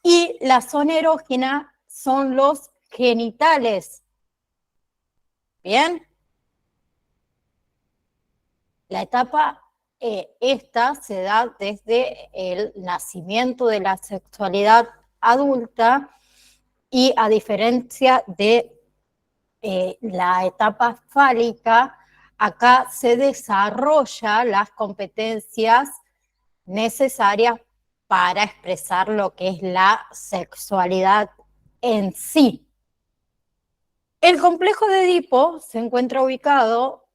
Y la zona erógena son los genitales. ¿Bien? La etapa esta se da desde el nacimiento de la sexualidad adulta y a diferencia de la etapa fálica, acá se desarrollan las competencias necesarias para expresar lo que es la sexualidad en sí. El complejo de Edipo se encuentra ubicado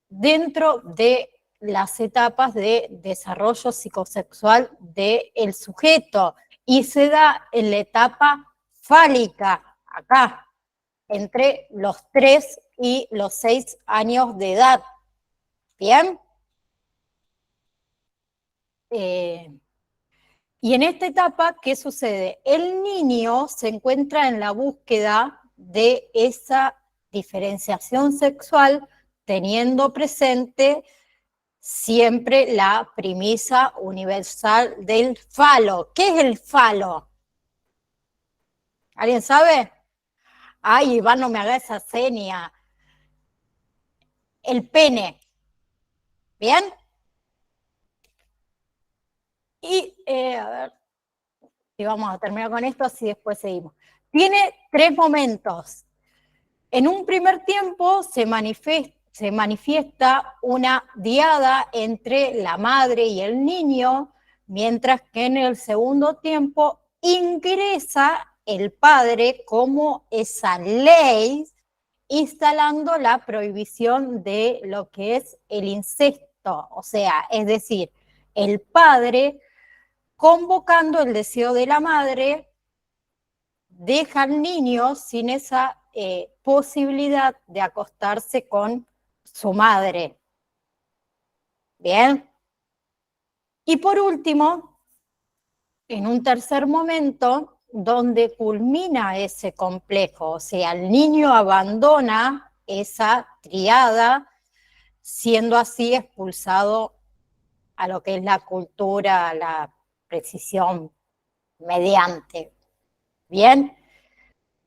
dentro de las etapas de desarrollo psicosexual del sujeto y se da en la etapa fálica, acá, entre los 3 y los 6 años de edad. ¿Bien? Y en esta etapa, ¿qué sucede? El niño se encuentra en la búsqueda de esa diferenciación sexual, teniendo presente siempre la premisa universal del falo. ¿Qué es el falo? ¿Alguien sabe? Ay, Iván, no me haga esa seña. El pene. ¿Bien? Y, a ver, si vamos a terminar con esto, así después seguimos. Tiene 3 momentos. En un primer tiempo se manifiesta una diada entre la madre y el niño, mientras que en el segundo tiempo ingresa el padre como esa ley, instalando la prohibición de lo que es el incesto, o sea, es decir, el padre convocando el deseo de la madre, deja al niño sin esa posibilidad de acostarse con su madre. Bien. Y por último, en un tercer momento, donde culmina ese complejo, o sea, el niño abandona esa triada, siendo así expulsado a lo que es la cultura, la precisión mediante. Bien.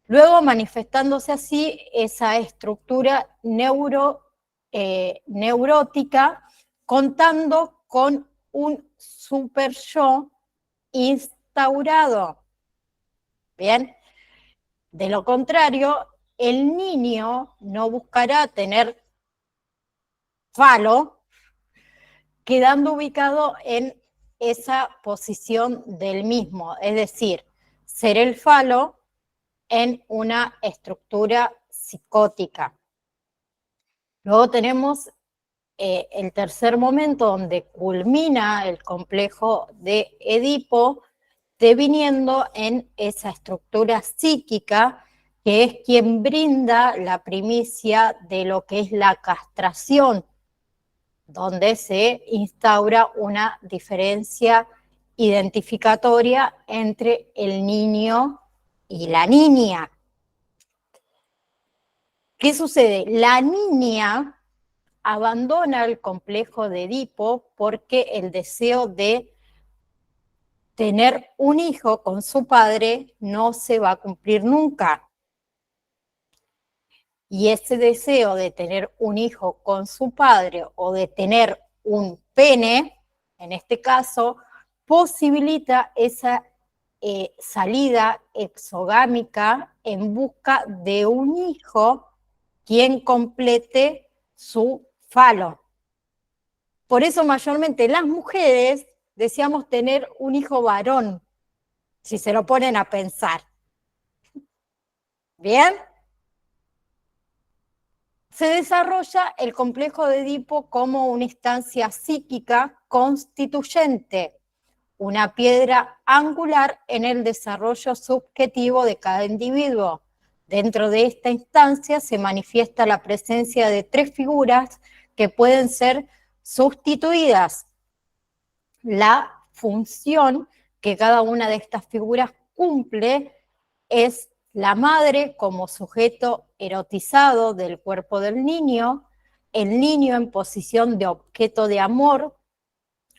Luego manifestándose así esa estructura neurótica, contando con un super yo instaurado. Bien. De lo contrario, el niño no buscará tener falo, quedando ubicado en esa posición del mismo, es decir, ser el falo en una estructura psicótica. Luego tenemos el tercer momento donde culmina el complejo de Edipo, deviniendo en esa estructura psíquica que es quien brinda la primicia de lo que es la castración, donde se instaura una diferencia identificatoria entre el niño y la niña. ¿Qué sucede? La niña abandona el complejo de Edipo porque el deseo de tener un hijo con su padre no se va a cumplir nunca. Y ese deseo de tener un hijo con su padre o de tener un pene, en este caso, posibilita esa salida exogámica en busca de un hijo quien complete su falo. Por eso mayormente las mujeres deseamos tener un hijo varón, si se lo ponen a pensar. ¿Bien? Se desarrolla el complejo de Edipo como una instancia psíquica constituyente, una piedra angular en el desarrollo subjetivo de cada individuo. Dentro de esta instancia se manifiesta la presencia de tres figuras que pueden ser sustituidas. La función que cada una de estas figuras cumple es la madre como sujeto erotizado del cuerpo del niño, el niño en posición de objeto de amor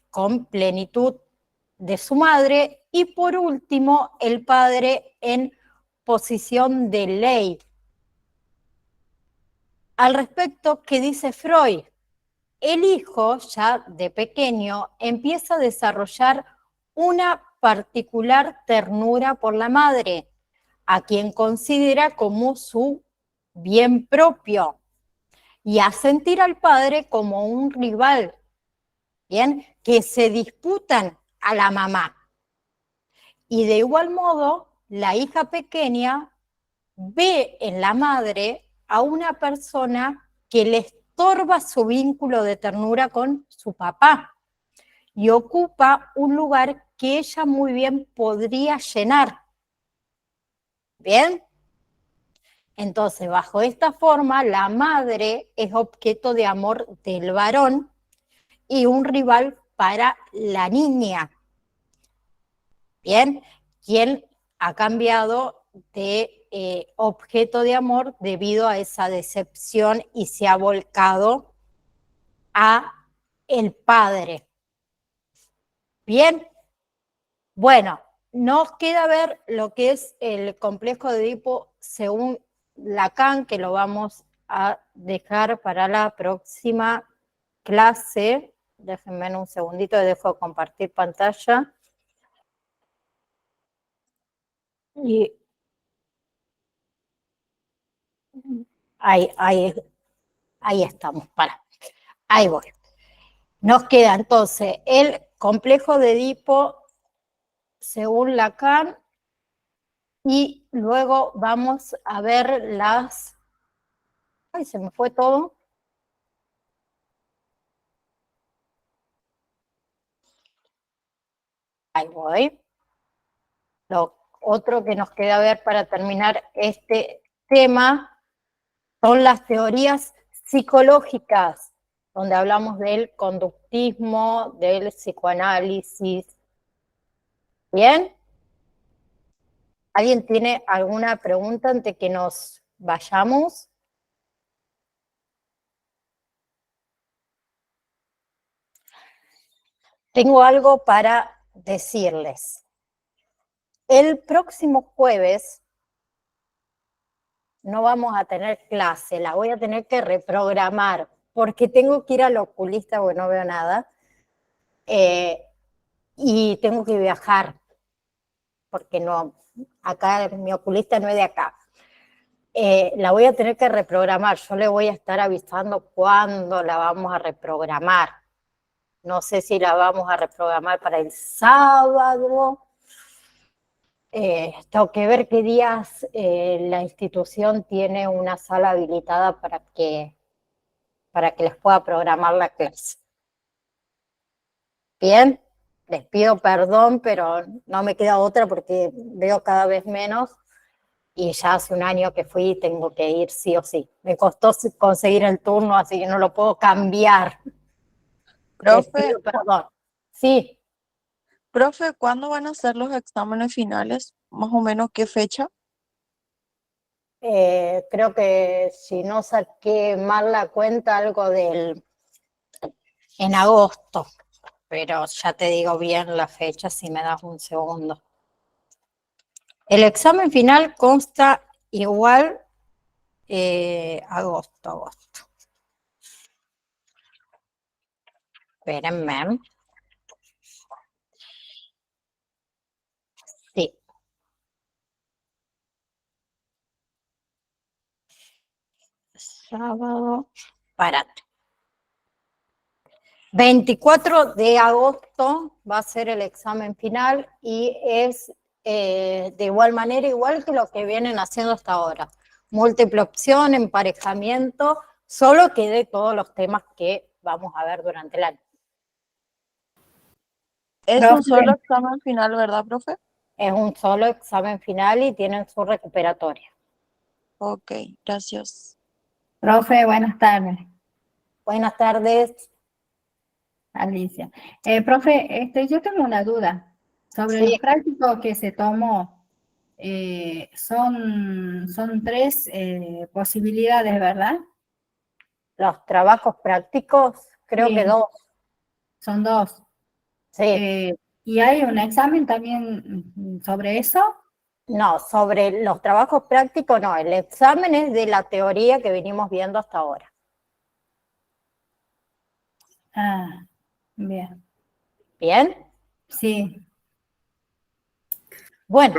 con plenitud de su madre y por último el padre en posición de ley. Al respecto, ¿qué dice Freud? El hijo ya de pequeño empieza a desarrollar una particular ternura por la madre, a quien considera como su bien propio, y a sentir al padre como un rival, ¿bien? Que se disputan a la mamá. Y de igual modo, la hija pequeña ve en la madre a una persona que le estorba su vínculo de ternura con su papá y ocupa un lugar que ella muy bien podría llenar. ¿Bien? Entonces, bajo esta forma, la madre es objeto de amor del varón y un rival para la niña. Bien, quien ha cambiado de objeto de amor debido a esa decepción y se ha volcado a el padre. Bien, bueno, nos queda ver lo que es el complejo de Edipo según Lacan, que lo vamos a dejar para la próxima clase. Déjenme un segundito, dejo compartir pantalla. Y ahí estamos, ahí voy. Nos queda entonces el complejo de Edipo según Lacan y luego vamos a ver las... ¡Ay, se me fue todo! Ahí voy. Lo otro que nos queda ver para terminar este tema son las teorías psicológicas, donde hablamos del conductismo, del psicoanálisis. ¿Bien? ¿Alguien tiene alguna pregunta antes que nos vayamos? Tengo algo para decirles. El próximo jueves no vamos a tener clase, la voy a tener que reprogramar porque tengo que ir al oculista porque no veo nada y tengo que viajar porque no, acá mi oculista no es de acá. La voy a tener que reprogramar, yo le voy a estar avisando cuándo la vamos a reprogramar. No sé si la vamos a reprogramar para el sábado. Tengo que ver qué días la institución tiene una sala habilitada para que les pueda programar la clase. Bien, les pido perdón, pero no me queda otra porque veo cada vez menos y ya hace un año que fui y tengo que ir sí o sí. Me costó conseguir el turno, así que no lo puedo cambiar. Les Profe, pido perdón. Sí. profe, ¿cuándo van a ser los exámenes finales? ¿Más o menos qué fecha? Creo que si no saqué mal la cuenta, algo en agosto, pero ya te digo bien la fecha si me das un segundo. El examen final consta igual agosto. Espérenme. Sí. Sábado, párate. 24 de agosto va a ser el examen final y es de igual manera, igual que lo que vienen haciendo hasta ahora. Múltiple opción, emparejamiento, solo que de todos los temas que vamos a ver durante el año. Es un solo examen final, ¿verdad, profe? Es un solo examen final y tienen su recuperatoria. Ok, gracias. Profe, buenas tardes, Buenas tardes. Alicia. Profe, yo tengo una duda sobre Sí. los prácticos que se tomó. Son tres posibilidades, ¿verdad? Los trabajos prácticos, creo Sí. que 2. Son dos. Sí. ¿Y hay un examen también sobre eso? No, sobre los trabajos prácticos no, el examen es de la teoría que venimos viendo hasta ahora. Ah, bien. ¿Bien? Sí. Bueno,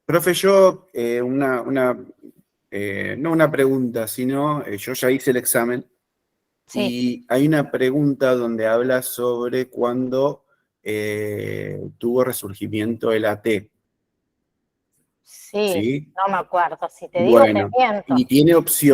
Profe, yo no una pregunta, sino yo ya hice el examen sí, y hay una pregunta donde habla sobre cuándo tuvo resurgimiento el AT, sí, ¿sí? no me acuerdo, si te digo te Bueno, miento. y tiene opción